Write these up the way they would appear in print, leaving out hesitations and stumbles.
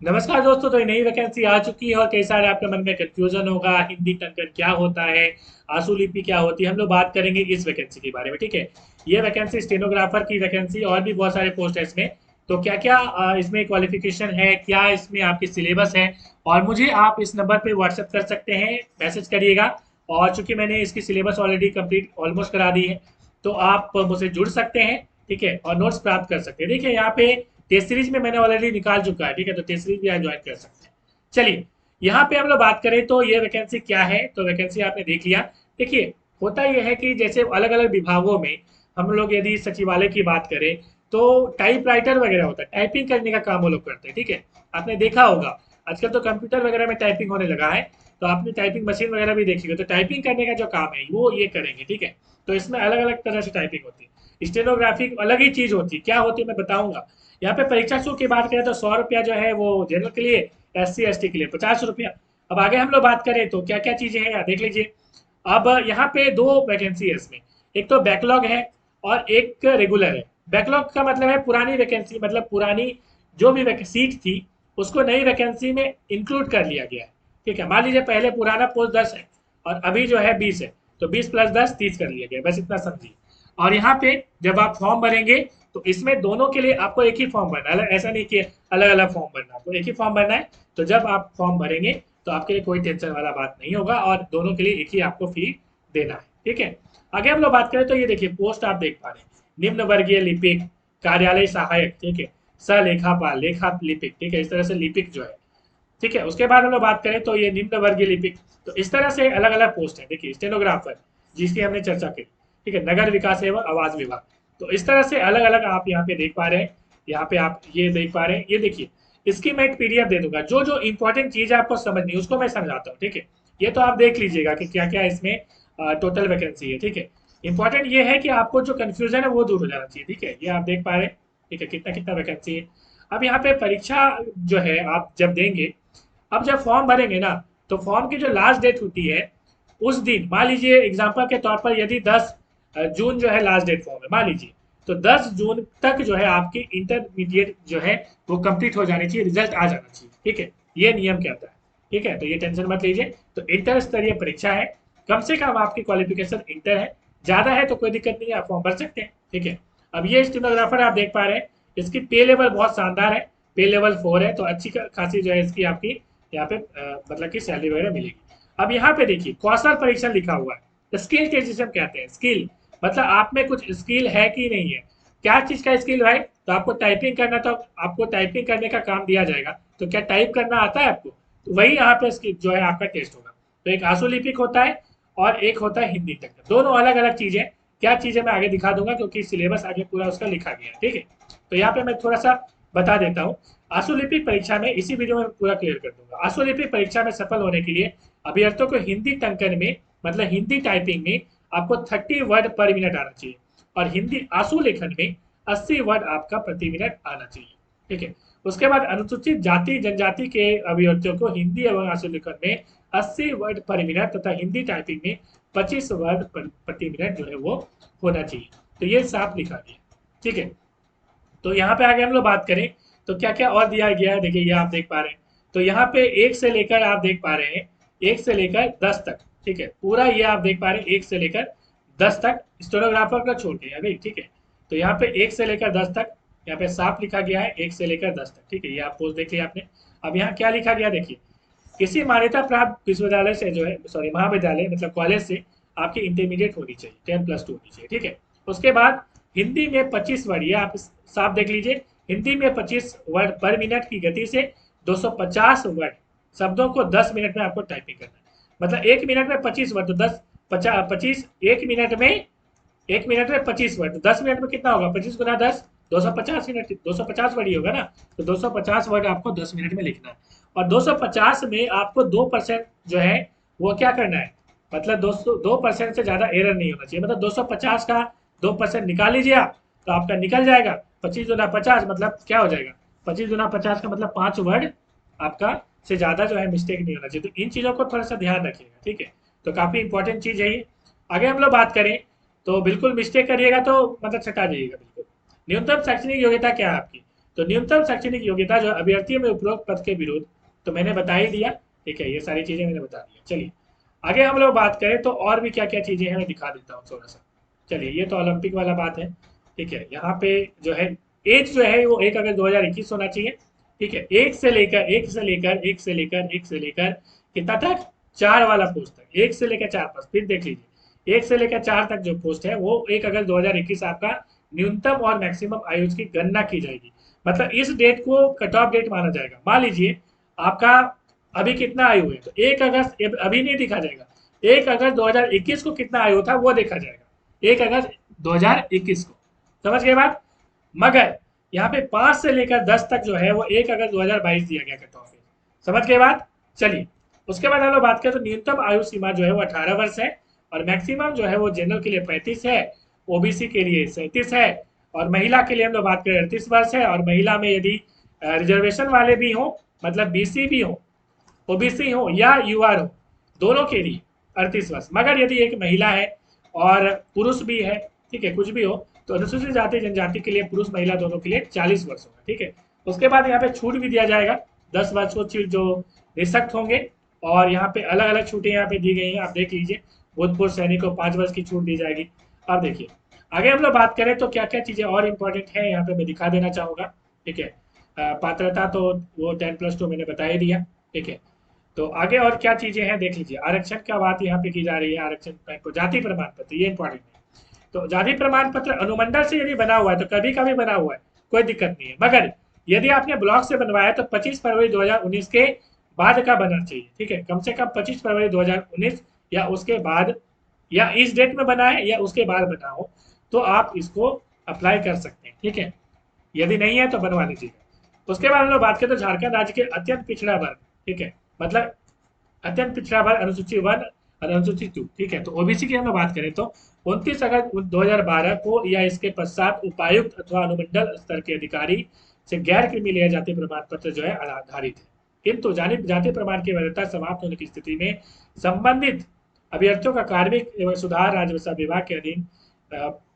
नमस्कार दोस्तों। तो ये नई वैकेंसी आ चुकी है और कई सारे आपके मन में कंफ्यूजन होगा, हिंदी टंकन क्या होता है, आंसू लिपि क्या होती है। हम लोग बात करेंगे इस वैकेंसी के बारे में, ठीक है। ये वैकेंसी स्टेनोग्राफर की वैकेंसी, और भी बहुत सारे पोस्ट है इसमें। तो क्या क्या इसमें क्वालिफिकेशन है, क्या इसमें आपकी सिलेबस है, और मुझे आप इस नंबर पे व्हाट्सएप कर सकते हैं, मैसेज करिएगा। और चूंकि मैंने इसकी सिलेबस ऑलरेडी कंप्लीट ऑलमोस्ट करा दी है, तो आप मुझसे जुड़ सकते हैं, ठीक है, और नोट्स प्राप्त कर सकते हैं। देखिए यहाँ पे टेस्ट सीरीज में मैंने ऑलरेडी निकाल चुका है, ठीक है, तो टेस्ट सीरीज भी आप ज्वाइन कर सकते हैं। चलिए, यहाँ पे हम लोग बात करें तो ये वैकेंसी क्या है। तो वैकेंसी आपने देख लिया। देखिए, होता यह है कि जैसे अलग अलग विभागों में हम लोग यदि सचिवालय की बात करें, तो टाइप राइटर वगैरह होता है, टाइपिंग करने का काम वो लोग करते हैं, ठीक है। आपने देखा होगा आजकल तो कंप्यूटर वगैरह में टाइपिंग होने लगा है, तो आपने टाइपिंग मशीन वगैरह भी देखी हो, तो टाइपिंग करने का जो काम है वो ये करेंगे, ठीक है। तो इसमें अलग अलग तरह से टाइपिंग होती है। स्टेनोग्राफी अलग ही चीज होती है, क्या होती है मैं बताऊंगा। यहाँ पे परीक्षा शुल्क की बात करें तो 100 रुपया जो है वो जनरल के लिए, SC ST के लिए 50 रुपया। अब आगे हम लोग बात करें तो क्या क्या चीजें हैं यहाँ देख लीजिए। अब यहाँ पे दो वैकेंसी है इसमें, एक तो बैकलॉग है और एक रेगुलर है। बैकलॉग का मतलब है पुरानी वैकेंसी, मतलब पुरानी जो भी सीट थी उसको नई वैकेंसी में इंक्लूड कर लिया गया है, ठीक है। मान लीजिए पहले पुराना पोस्ट 10 है और अभी जो है 20 है, तो 20 + 10 30 कर लिया गया, बस इतना समझिए। और यहाँ पे जब आप फॉर्म भरेंगे तो इसमें दोनों के लिए आपको एक ही फॉर्म भरना है, ऐसा नहीं कि अलग अलग फॉर्म भरना, आपको एक ही फॉर्म भरना है। तो जब आप फॉर्म भरेंगे तो आपके लिए कोई टेंशन वाला बात नहीं होगा, और दोनों के लिए एक ही आपको फी देना है, ठीक है। आगे हम लोग बात करें तो ये देखिए पोस्ट आप देख पा रहे हैं, निम्न वर्गीय लिपिक, कार्यालय सहायक, ठीक है, सलेखापाल, लेखा लिपिक, ठीक है, इस तरह से लिपिक जो है, ठीक है। उसके बाद हम लोग बात करें तो ये निम्न वर्गीय लिपिक, तो इस तरह से अलग अलग पोस्ट है। देखिए स्टेनोग्राफर जिसकी हमने चर्चा की, ठीक है, नगर विकास एवं आवास विभाग, तो इस तरह से अलग अलग आप यहाँ पे देख पा रहे हैं। यहाँ पे आप ये देख पा रहे हैं, ये देखिए, इसकी मैं एक PDF दे दूंगा, जो जो इंपॉर्टेंट चीज है आपको समझनी है उसको मैं समझाता हूँ, ठीक है। ये तो आप देख लीजिएगा कि क्या क्या इसमें टोटल वैकेंसी है, ठीक है। इंपॉर्टेंट ये है कि आपको जो कंफ्यूजन है वो दूर हो जाना चाहिए, ठीक है। ये आप देख पा रहे हैं, ठीक है, कितना कितना वैकेंसी है। अब यहाँ पे परीक्षा जो है आप जब देंगे, अब जब फॉर्म भरेंगे ना, तो फॉर्म की जो लास्ट डेट होती है उस दिन, मान लीजिए एग्जाम्पल के तौर पर यदि 10 जून जो है लास्ट डेट फॉर्म है, मान लीजिए, तो 10 जून तक जो है आपकी इंटरमीडिएट जो है वो कंप्लीट हो जानी चाहिए, रिजल्ट आ जाना चाहिए, ठीक है। ये नियम कहता है, ठीक है, तो ये टेंशन मत लीजिए। तो इंटर स्तरीय परीक्षा है, कम से कम आपकी क्वालिफिकेशन इंटर है, ज्यादा है तो कोई दिक्कत नहीं है, आप फॉर्म भर सकते हैं, ठीक है। अब ये स्टेनोग्राफर आप देख पा रहे हैं, इसकी पे लेवल बहुत शानदार है, पे लेवल 4 है, तो अच्छी खासी जो है इसकी आपकी यहाँ पे मतलब कि सैलरी वगैरह मिलेगी। अब यहाँ पे देखिए कौशल परीक्षण लिखा हुआ है, स्किल टेस्ट कहते हैं। स्किल मतलब आप में कुछ स्किल है कि नहीं है। क्या चीज का स्किल भाई, तो आपको टाइपिंग करना, तो आपको टाइपिंग करने का काम दिया जाएगा, तो क्या टाइप करना आता है आपको, तो वही यहाँ पे जो है आपका टेस्ट होगा। तो एक आंसू लिपिक होता है और एक होता है हिंदी तक, दोनों अलग अलग चीजें। क्या चीजें मैं आगे दिखा दूंगा क्योंकि सिलेबस आगे पूरा उसका लिखा गया है, ठीक है। तो यहाँ पे मैं थोड़ा सा बता देता हूँ। आशुलिपिक परीक्षा में इसी वीडियो में पूरा क्लियर कर दूंगा। आशुलिपिक परीक्षा में सफल होने के लिए अभ्यर्थियों को हिंदी टंकन में, मतलब हिंदी टाइपिंग में आपको 30 वर्ड पर मिनट आना चाहिए, और हिंदी आंसू लेखन में 80 वर्ड आपका प्रति मिनट आना चाहिए, ठीक है। उसके बाद अनुसूचित जाति जनजाति के अभ्यर्थियों को हिंदी एवं आंसू लेखन में 80 वर्ड पर मिनट तथा हिंदी टाइपिंग में 25 वर्ड प्रति मिनट जो है वो होना चाहिए। तो ये साफ लिखा गया, ठीक है। तो यहाँ पे आगे हम लोग बात करें तो क्या क्या और दिया गया है, देखिए ये आप देख पा रहे हैं। तो यहाँ पे एक से लेकर आप देख पा रहे हैं, 1 से लेकर 10 तक, ठीक है, पूरा ये आप देख पा रहे हैं 1 से लेकर 10 तक, स्टेनोग्राफर का छोड़ के अभी, ठीक है। तो यहाँ पे 1 से लेकर 10 तक यहाँ पे साफ लिखा गया है, 1 से लेकर 10 तक, ठीक है, ये आप पोस्ट देख लिया आपने। अब यहाँ क्या लिखा गया देखिए, किसी मान्यता प्राप्त विश्वविद्यालय से जो है, सॉरी महाविद्यालय मतलब कॉलेज से आपकी इंटरमीडिएट होनी चाहिए, 10+2 होनी चाहिए, ठीक है। उसके बाद हिंदी में 25 वर्ड, ये आप साफ देख लीजिए, हिंदी में 25 वर्ड पर मिनट की गति से 250 वर्ड शब्दों को 10 मिनट में आपको टाइपिंग करना है। मतलब 1 मिनट में 25 वर्ड, तो 25 1 मिनट में 25 वर्ड, तो 10 मिनट में कितना होगा, 25 × 10 250 मिनट, 250 वर्ड ही होगा ना। तो 250 वर्ड आपको 10 मिनट में लिखना है, और 250 में आपको 2% जो है वो क्या करना है, मतलब 2% से ज्यादा एरर नहीं होना चाहिए। मतलब 250 का 2% निकाल लीजिए आप, तो आपका निकल जाएगा 25 × 50, मतलब क्या हो जाएगा, 25 × 50 का मतलब 5 वर्ड आपका से ज्यादा जो है मिस्टेक नहीं होना चाहिए। तो इन चीजों को थोड़ा सा ध्यान रखिएगा, ठीक है। तो काफी इंपॉर्टेंट चीज है ये। आगे हम लोग बात करें तो बिल्कुल मिस्टेक करिएगा तो मतलब चटा जाइएगा बिल्कुल। न्यूनतम शैक्षणिक योग्यता क्या है आपकी, तो न्यूनतम शैक्षणिक योग्यता जो अभ्यर्थियों में उपरोक्त पद के विरुद्ध, तो मैंने बता ही दिया, ठीक है, ये सारी चीजें मैंने बता दी। चलिए आगे हम लोग बात करें तो और भी क्या क्या चीजें हैं मैं दिखा देता हूँ थोड़ा सा। चलिए ये तो ओलंपिक वाला बात है, ठीक है। यहाँ पे जो है एज जो है वो 1 अगस्त 2021 होना चाहिए, ठीक है। एक से लेकर कितना तक, 4 वाला पोस्ट तक, 1 से लेकर 4 फिर देख लीजिए, 1 से लेकर 4 तक जो पोस्ट है वो 1 अगस्त 2021 आपका न्यूनतम और मैक्सिमम आयु की गणना की जाएगी। मतलब इस डेट को कट ऑफ डेट माना जाएगा। मान लीजिए आपका अभी कितना आयु है, तो 1 अगस्त अभी नहीं देखा जाएगा, 1 अगस्त 2021 को कितना आयु था वो देखा जाएगा, 1 अगस्त 2021 को। समझ गए बात। मगर यहाँ पे 5 से लेकर 10 तक जो है वो 1 अगस्त 2022 दिया गया कट ऑफ। समझ गए बात। चलिए उसके बाद हम लोग बात करें तो न्यूनतम आयु सीमा जो है वो 18 वर्ष है, और मैक्सिमम जो है वो जनरल के लिए 35 है, ओबीसी के लिए 37 है, और महिला के लिए हम लोग बात करें 38 वर्ष है। और महिला में यदि रिजर्वेशन वाले भी हो, मतलब बीसी भी हो, ओबीसी हो या यूआर हो, दोनों के लिए 38 वर्ष। मगर यदि एक महिला है और पुरुष भी है, ठीक है, कुछ भी हो, तो अनुसूचित जाति जनजाति के लिए पुरुष महिला दोनों के लिए 40 वर्ष होगा, ठीक है। उसके बाद यहाँ पे छूट भी दिया जाएगा, 10 वर्ष को जो निःशक्त होंगे, और यहाँ पे अलग अलग छूटें यहाँ पे दी गई हैं, आप देख लीजिए। भूतपूर्व सैनिक को 5 वर्ष की छूट दी जाएगी। अब देखिए आगे हम लोग बात करें तो क्या क्या चीजें और इम्पोर्टेंट है यहाँ पे मैं दिखा देना चाहूंगा, ठीक है। पात्रता तो वो 10+2 मैंने बता ही दिया, ठीक है। तो आगे और क्या चीजें हैं देख लीजिए। आरक्षण का बात यहाँ पे की जा रही है, आरक्षण को जाति प्रमाण पत्र, ये इंपॉर्टेंट है। तो जाति प्रमाण पत्र अनुमंडल से यदि बना हुआ है तो कभी कभी बना हुआ है, कोई दिक्कत नहीं है। मगर यदि आपने ब्लॉक से बनवाया तो 25 फरवरी 2019 के बाद का बनना चाहिए, ठीक है। कम से कम 25 फरवरी 2019 या उसके बाद, या इस डेट में बना है या उसके बाद बना हो, तो आप इसको अप्लाई कर सकते हैं, ठीक है। यदि नहीं है तो बनवा लीजिएगा। उसके बाद हम लोग बात करें तो झारखंड राज्य के अत्यंत पिछड़ा वर्ग, ठीक है, मतलब अत्यंत पिछड़ा वर्ग अनुसूची 1 और अनुसूची 2, ठीक है। तो ओबीसी की हम लोग बात करें तो 29 अगस्त 2012 को या इसके पश्चात उपायुक्त अथवा अनुमंडल स्तर के अधिकारी से गैर क्रीमी जाति प्रमाण पत्र जो है आधारित है। किंतु जाति प्रमाण की वैधता समाप्त होने की स्थिति में संबंधित अभ्यर्थियों का कार्मिक एवं सुधार राजस्व विभाग के अधीन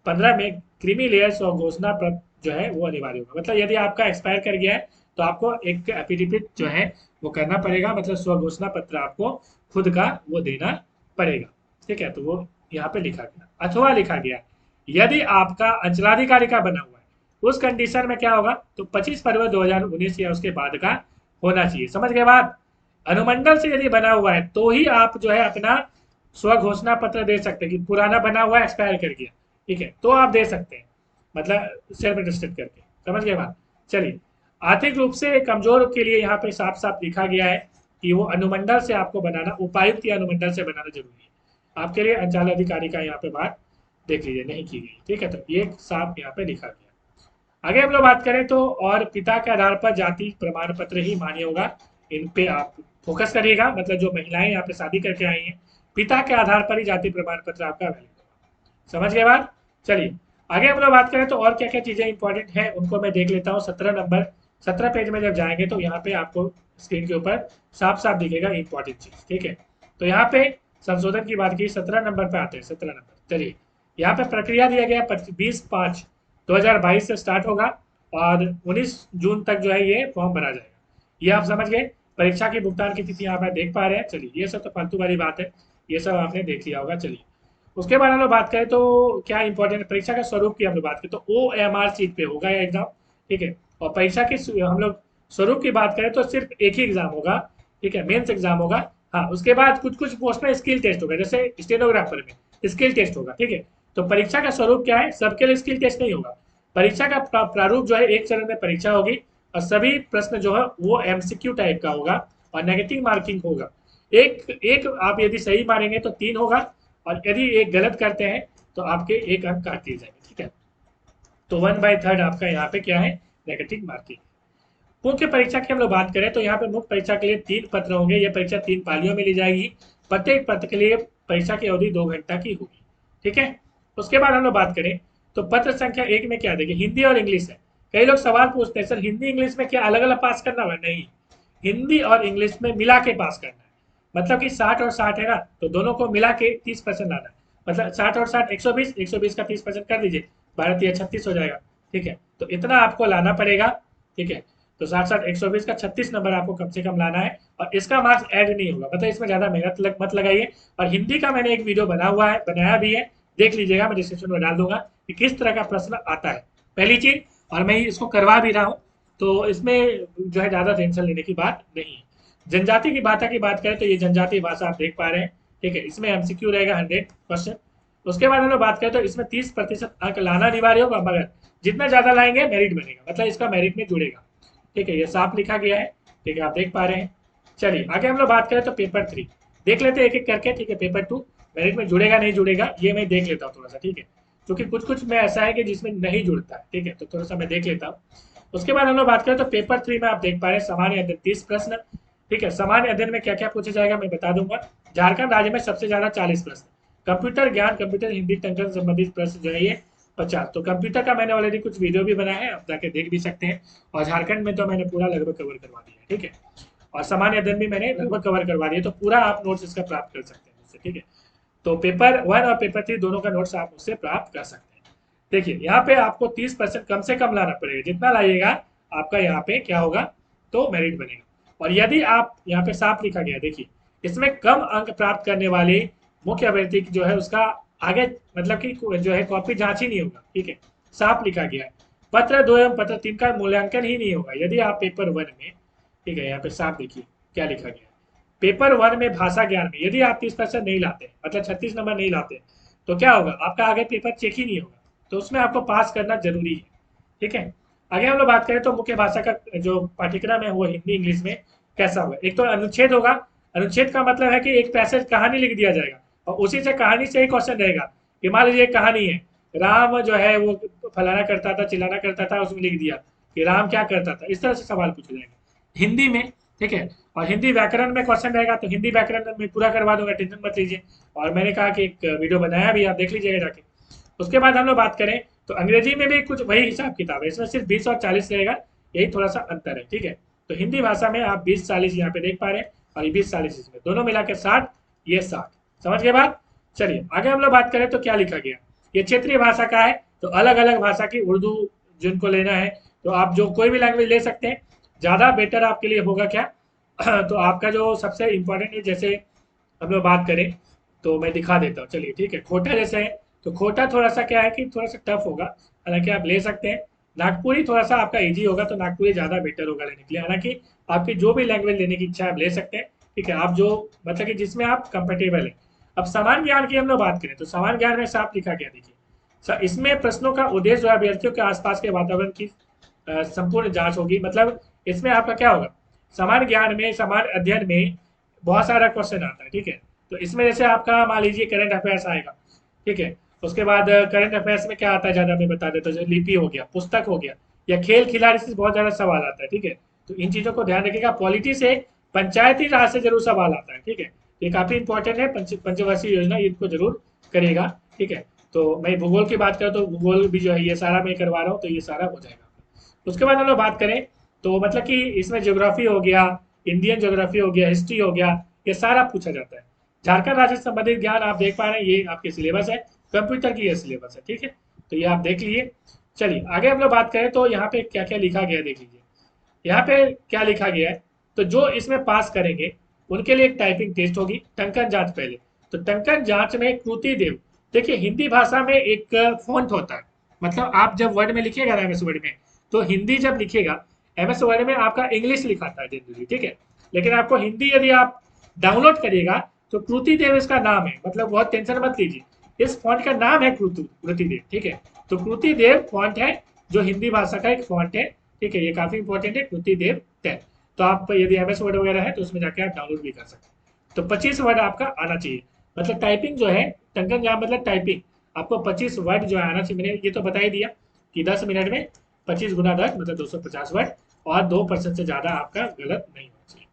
15 में क्रीमी लेयर स्व घोषणा पत्र जो है वो अनिवार्य होगा। मतलब यदि आपका एक्सपायर कर गया है तो आपको एक एफिडेविट जो है वो करना पड़ेगा, मतलब स्व घोषणा पत्र आपको खुद का वो देना पड़ेगा, ठीक है। तो वो यहाँ पे लिखा गया, अथवा लिखा गया यदि आपका अंचलाधिकारी का बना हुआ है, उस कंडीशन में क्या होगा, तो 25 फरवरी 2019 या उसके बाद का होना चाहिए। समझ गए बात। अनुमंडल से यदि बना हुआ है तो ही आप जो है अपना स्व घोषणा पत्र दे सकते हैं, कि पुराना बना हुआ है एक्सपायर कर गया, ठीक है, तो आप दे सकते हैं, मतलब सेल्फ अटेस्टेड करके। समझ गए बात। चलिए आर्थिक रूप से कमजोर के लिए यहाँ पे साफ साफ लिखा गया है कि वो अनुमंडल से आपको बनाना, उपायुक्त या अनुमंडल से बनाना जरूरी है आपके लिए। अंचल अधिकारी का यहाँ पे बात देख लीजिए नहीं की गई, ठीक है। तो ये साफ यहाँ पे लिखा गया। आगे हम लोग बात करें तो और पिता के आधार पर जाति प्रमाण पत्र ही मान्य होगा, इन पे आप फोकस करिएगा। मतलब जो महिलाएं यहाँ पे शादी करके आई हैं, पिता के आधार पर ही जाति प्रमाण पत्र आपका वैलिड होगा। समझ गए बात। चलिए आगे हम लोग बात करें तो और क्या क्या चीजें इंपॉर्टेंट हैं उनको मैं देख लेता हूँ। 17 पेज में जब जाएंगे तो यहाँ पे आपको स्क्रीन के ऊपर साफ साफ दिखेगा इंपॉर्टेंट चीज, ठीक है। तो यहाँ पे संशोधन की बात की, 17 नंबर पे आते हैं। 17 नंबर चलिए यहाँ पे प्रक्रिया दिया गया 20/5/2022 से स्टार्ट होगा और 19 जून तक जो है ये फॉर्म भरा जाएगा। ये आप समझ गए। परीक्षा की भुगतान की तिथि यहाँ पर देख पा रहे हैं। चलिए ये सब तो फालतू वाली बात है, ये सब आपने देख लिया होगा। चलिए उसके बाद हम लोग बात करें तो क्या इंपॉर्टेंट परीक्षा का स्वरूप की हम लोग बात करें तो OMR सीट पे होगा ये एग्जाम, ठीक है। और परीक्षा की हम लोग स्वरूप की बात करें तो सिर्फ एक ही एग्जाम होगा, ठीक है, मेंस एग्जाम होगा। हाँ उसके बाद कुछ कुछ पोस्ट में स्किल टेस्ट होगा, जैसे स्टेनोग्राफर में स्किल टेस्ट होगा, ठीक है। तो परीक्षा का स्वरूप क्या है, सबके लिए स्किल टेस्ट नहीं होगा। परीक्षा का प्रारूप जो है एक चरण में परीक्षा होगी और सभी प्रश्न जो है वो MCQ टाइप का होगा और नेगेटिव मार्किंग होगा। एक आप यदि सही मारेंगे तो 3 होगा और यदि एक गलत करते हैं तो आपके 1 अंक काट दिए जाएंगे, ठीक है। तो 1/3 आपका यहाँ पे क्या है, नेगेटिव मार्किंग। मुख्य परीक्षा की हम लोग बात करें तो यहाँ पे मुख्य परीक्षा के लिए 3 पत्र होंगे। ये परीक्षा 3 पालियों में ली जाएगी। प्रत्येक पत्र के लिए परीक्षा की अवधि 2 घंटा की होगी, ठीक है। उसके बाद हम लोग बात करें तो पत्र संख्या 1 में क्या देखिए, हिंदी और इंग्लिश है। कई लोग सवाल पूछते हैं सर हिंदी इंग्लिश में क्या अलग अलग पास करना होगा, नहीं, हिंदी और इंग्लिश में मिला के पास करना है। मतलब कि 60 और 60 है ना, तो दोनों को मिला के 30% लाना है। मतलब 60 और 60 120 का 30% कर दीजिए, 12 36 हो जाएगा, ठीक है। तो इतना आपको लाना पड़ेगा ठीक है। तो साथ साथ 120 का 36 नंबर आपको कम से कम लाना है, और इसका मार्क्स ऐड नहीं होगा, मतलब इसमें ज़्यादा मेहनत मत लगाइए। और हिंदी का मैंने एक वीडियो बनाया भी है, देख लीजिएगा, मैं डिस्क्रिप्शन में डाल दूंगा कि किस तरह का प्रश्न आता है, पहली चीज़। और मैं इसको करवा भी रहा हूँ, तो इसमें जो है ज़्यादा टेंशन लेने की बात नहीं है। जनजाति की भाषा की बात करें तो ये जनजातीय भाषा आप देख पा रहे हैं, ठीक है। इसमें एमसीक्यू रहेगा 100%। उसके बाद हम लोग बात करें तो इसमें 30% अंक लाना अनिवार्य होगा, मगर जितना ज़्यादा लाएंगे मेरिट बनेगा, मतलब इसका मेरिट में जुड़ेगा, ठीक है। ये साफ लिखा गया है, ठीक है, आप देख पा रहे हैं। चलिए आगे हम लोग बात करें तो पेपर 3 देख लेते हैं एक एक करके, ठीक है। पेपर 2 मेरिट में जुड़ेगा नहीं जुड़ेगा ये मैं देख लेता हूँ थोड़ा सा, ठीक है, क्योंकि कुछ कुछ में ऐसा है कि जिसमें नहीं जुड़ता है, ठीक है, तो थोड़ा सा मैं देख लेता हूँ। उसके बाद हम लोग बात करें तो पेपर 3 में आप देख पा रहे हैं सामान्य अध्ययन 30 प्रश्न, ठीक है। सामान्य अध्ययन में क्या क्या पूछा जाएगा मैं बता दूंगा। झारखंड राज्य में सबसे ज्यादा 40 प्रश्न, कंप्यूटर ज्ञान, कंप्यूटर हिंदी टंकन संबंधित प्रश्न जो है ये 50। तो कंप्यूटर का मैंने ऑलरेडी कुछ वीडियो भी बनाया है, आप जाके देख भी सकते हैं। और झारखंड में तो मैंने पूरा लगभग कवर करवा दिया है, ठीक है। और सामान्य अध्ययन भी मैंने लगभग कवर करवा दिया, तो पूरा आप नोट्स इसका प्राप्त कर सकते हैं मुझसे, ठीक है। तो पेपर 1 और पेपर 3 दोनों का नोट्स आप मुझसे प्राप्त कर सकते हैं। देखिए यहाँ पे आपको 30% कम से कम लाना पड़ेगा, जितना लाइएगा आपका यहाँ पे क्या होगा, तो मेरिट बनेगा। और यदि आप यहाँ पे साफ लिखा गया, देखिए इसमें कम अंक प्राप्त करने वाले मुख्य अभ्यर्थी जो है उसका आगे मतलब कि जो है कॉपी जांच ही नहीं होगा, ठीक है, साफ लिखा गया है। पत्र 2 एवं पत्र 3 का मूल्यांकन ही नहीं होगा यदि आप पेपर 1 में, ठीक है, यहाँ पे साफ देखिए क्या लिखा गया है। पेपर 1 में भाषा ज्ञान में यदि आप 30% नहीं लाते, मतलब 36 नंबर नहीं लाते, तो क्या होगा, आपका आगे पेपर चेक ही नहीं होगा, तो उसमें आपको पास करना जरूरी है, ठीक है। आगे हम लोग बात करें तो मुख्य भाषा का जो पाठ्यक्रम है वो हिंदी इंग्लिश में कैसा होगा। एक तो अनुच्छेद होगा, अनुच्छेद का मतलब है कि एक पैसेज कहानी लिख दिया जाएगा, और उसी से कहानी से ही क्वेश्चन रहेगा कि मान लीजिए एक कहानी है, राम जो है वो फलाना करता था चिल्लाना करता था, उसमें लिख दिया कि राम क्या करता था, इस तरह से सवाल पूछा जाएगा हिंदी में, ठीक है। और हिंदी व्याकरण में क्वेश्चन रहेगा, तो हिंदी व्याकरण में पूरा करवा दूंगा, टेंशन मत लीजिए। और मैंने कहा कि एक वीडियो बनाया भी, आप देख लीजिएगा जाके। उसके बाद हम लोग बात करें तो अंग्रेजी में भी कुछ वही हिसाब किताब है, इसमें सिर्फ 20 और 40 रहेगा, यही थोड़ा सा अंतर है, ठीक है। तो हिंदी भाषा में आप 20-40 यहाँ पे देख पा रहे हैं, और ये 20-40 इसमें, दोनों मिला के 60, ये 60, समझ गए बात। चलिए आगे हम लोग बात करें तो क्या लिखा गया, ये क्षेत्रीय भाषा का है, तो अलग अलग भाषा की उर्दू जिनको लेना है तो आप जो कोई भी लैंग्वेज ले सकते हैं, ज़्यादा बेटर आपके लिए होगा क्या तो आपका जो सबसे इम्पोर्टेंट है, जैसे हम लोग बात करें तो मैं दिखा देता हूँ, चलिए ठीक है। खोटा जैसे है, तो खोटा थोड़ा सा क्या है कि थोड़ा सा टफ होगा, हालांकि आप ले सकते हैं। नागपुरी थोड़ा सा आपका इजी होगा, तो नागपुरी ज़्यादा बेटर होगा लेने के लिए, हालांकि आपकी जो भी लैंग्वेज लेने की इच्छा है आप ले सकते हैं, ठीक है, आप जो मतलब कि जिसमें आप कंफर्टेबल है। अब सामान्य ज्ञान की हम लोग बात करें तो सामान्य ज्ञान में साफ लिखा गया, देखिए इसमें प्रश्नों का उद्देश्य जो है अभ्यर्थियों के आसपास के वातावरण की संपूर्ण जांच होगी, मतलब इसमें आपका क्या होगा, सामान्य ज्ञान में सामान्य अध्ययन में बहुत सारा क्वेश्चन आता है, ठीक है। तो इसमें जैसे आपका मान लीजिए करंट अफेयर्स आएगा, ठीक है। उसके बाद करंट अफेयर्स में क्या आता है ज़्यादा मैं बता देता हूँ, लिपि हो गया, पुस्तक हो गया, या खेल खिलाड़ी से बहुत ज़्यादा सवाल आता है, ठीक है। तो इन चीज़ों को ध्यान रखिएगा। पॉलिटी से पंचायती राज से जरूर सवाल आता है, ठीक है, ये काफ़ी इंपॉर्टेंट है, पंचवर्षीय योजना इनको जरूर करेगा, ठीक है। तो मैं भूगोल की बात करूँ तो भूगोल भी जो है ये सारा मैं करवा रहा हूँ, तो ये सारा हो जाएगा। उसके बाद हम लोग बात करें तो मतलब कि इसमें ज्योग्राफी हो गया, इंडियन ज्योग्राफी हो गया, हिस्ट्री हो गया, ये सारा पूछा जाता है। झारखंड राज्य से संबंधित ज्ञान आप देख पा रहे हैं, ये आपके सिलेबस है, कंप्यूटर की ये सिलेबस है, ठीक है, तो ये आप देख लीजिए। चलिए आगे हम लोग बात करें तो यहाँ पे क्या क्या लिखा गया है देख लीजिए, यहाँ पे क्या लिखा गया है। तो जो इसमें पास करेंगे उनके लिए एक टाइपिंग टेस्ट होगी, टंकन जांच पहले। तो टंकन जांच में कृति देव, देखिए हिंदी भाषा में एक फॉन्ट होता है, मतलब आप जब वर्ड में लिखिएगा ना एमएस वर्ड में, तो हिंदी जब लिखिएगा एमएस वर्ड में आपका इंग्लिश लिखाता है जनरली, ठीक है। लेकिन आपको हिंदी यदि आप डाउनलोड करिएगा तो कृति देव इसका नाम है, मतलब बहुत टेंशन मत लीजिए, इस फॉन्ट का नाम है कृति देव, ठीक है। तो कृति देव फॉन्ट है जो हिंदी भाषा का एक फॉन्ट है, ठीक है, ये काफी इंपॉर्टेंट है, कृति देव 10। तो आप यदि एमएस वर्ड वगैरह है तो उसमें जाके आप डाउनलोड भी कर सकते हैं। तो 25 वर्ड आपका आना चाहिए, मतलब टाइपिंग जो है टंकन जहाँ मतलब टाइपिंग, आपको 25 वर्ड जो है आना चाहिए। मैंने ये तो बता ही दिया कि 10 मिनट में 25 गुना 10 मतलब 250 वर्ड, और 2% से ज्यादा आपका गलत नहीं होना चाहिए।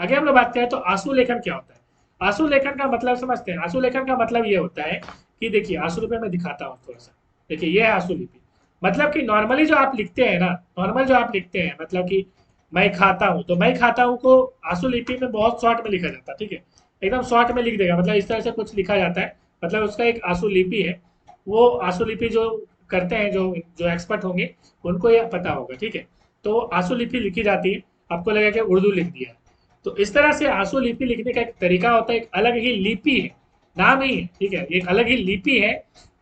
आगे हम लोग बात करें तो आंसू लेखन क्या होता है। आंसू लेखन का मतलब समझते हैं, आंसू लेखन का मतलब ये होता है कि देखिए आंसू लिपि में दिखाता हूँ थोड़ा सा, देखिए ये है आंसू लिपि, मतलब कि नॉर्मली जो आप लिखते हैं ना, नॉर्मल जो आप लिखते हैं मतलब कि मैं खाता हूँ, तो मैं खाता हूँ को आंसू लिपि में बहुत शॉर्ट में लिखा जाता है, ठीक है, एकदम शॉर्ट में लिख देगा, मतलब इस तरह से कुछ लिखा जाता है, मतलब उसका एक आंसू लिपि है। वो आंसू लिपि जो करते हैं जो जो एक्सपर्ट होंगे उनको ये पता होगा, ठीक है। तो आंसू लिपि लिखी जाती है, आपको लगेगा कि उर्दू लिख दिया। तो इस तरह से आंसू लिपि लिखने का एक तरीका होता है, एक अलग ही लिपि है, नाम ही है, ठीक है, एक अलग ही लिपि है।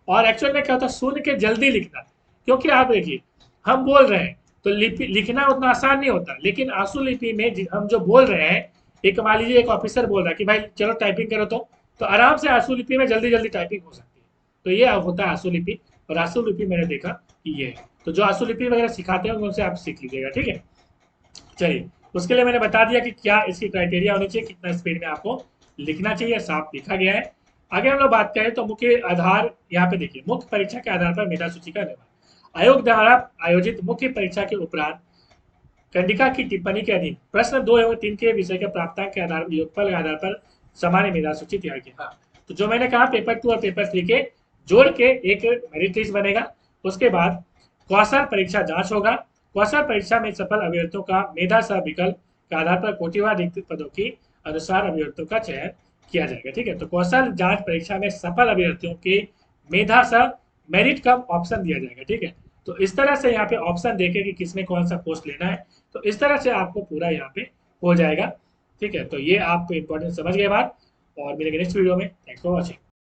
और एक्चुअल में क्या होता है, सुन के जल्दी लिखना, क्योंकि आप देखिए हम बोल रहे हैं तो लिपि लिखना उतना आसान नहीं होता, लेकिन आंसू लिपि में हम जो बोल रहे हैं, एक मान लीजिए एक ऑफिसर बोल रहा है कि भाई चलो टाइपिंग करो, तो आराम से आंसू लिपि में जल्दी जल्दी टाइपिंग हो सकती है। तो ये होता है आंसू लिपि। और आंसू लिपि मैंने देखा कि ये है। तो जो आंसू लिपि वगैरह सिखाते हैं उनसे आप सीख लीजिएगा, ठीक है। चलिए, उसके लिए मैंने बता दिया कि क्या इसकी क्राइटेरिया होनी चाहिए, कितना स्पीड में आपको लिखना चाहिए, साफ लिखा गया है। आगे हम लोग बात करें तो मुख्य आधार, यहाँ पे देखिए, मुख्य परीक्षा के आधार पर मेधा सूची का निर्माण। आयोग द्वारा आयोजित मुख्य परीक्षा के उपरांत कंडिका की टिप्पणी के अधीन प्रश्न 2 एवं 3 के विषय के प्राप्तांक के आधार पर, योगफल के आधार पर सामान्य मेधा सूची तैयार किया। हाँ, तो जो मैंने कहा पेपर 2 और पेपर 3 के जोड़ के एक मेरिट लिस्ट बनेगा। उसके बाद कौशल परीक्षा जांच होगा। कौशल परीक्षा में सफल अभ्यर्थियों का मेधा सह विकल्प के आधार पर कोटिवार रिक्त पदों की अनुसार अभ्यर्थियों का चयन किया जाएगा, ठीक है। तो कौशल जांच परीक्षा में सफल अभ्यर्थियों की मेधा सह मेरिट कम ऑप्शन दिया जाएगा, ठीक है। तो इस तरह से यहाँ पे ऑप्शन देके कि किसमें कौन सा पोस्ट लेना है, तो इस तरह से आपको पूरा यहाँ पे हो जाएगा, ठीक है। तो ये आप इंपॉर्टेंट समझ गए बात, और मिलेंगे नेक्स्ट वीडियो में। Thanks for watching.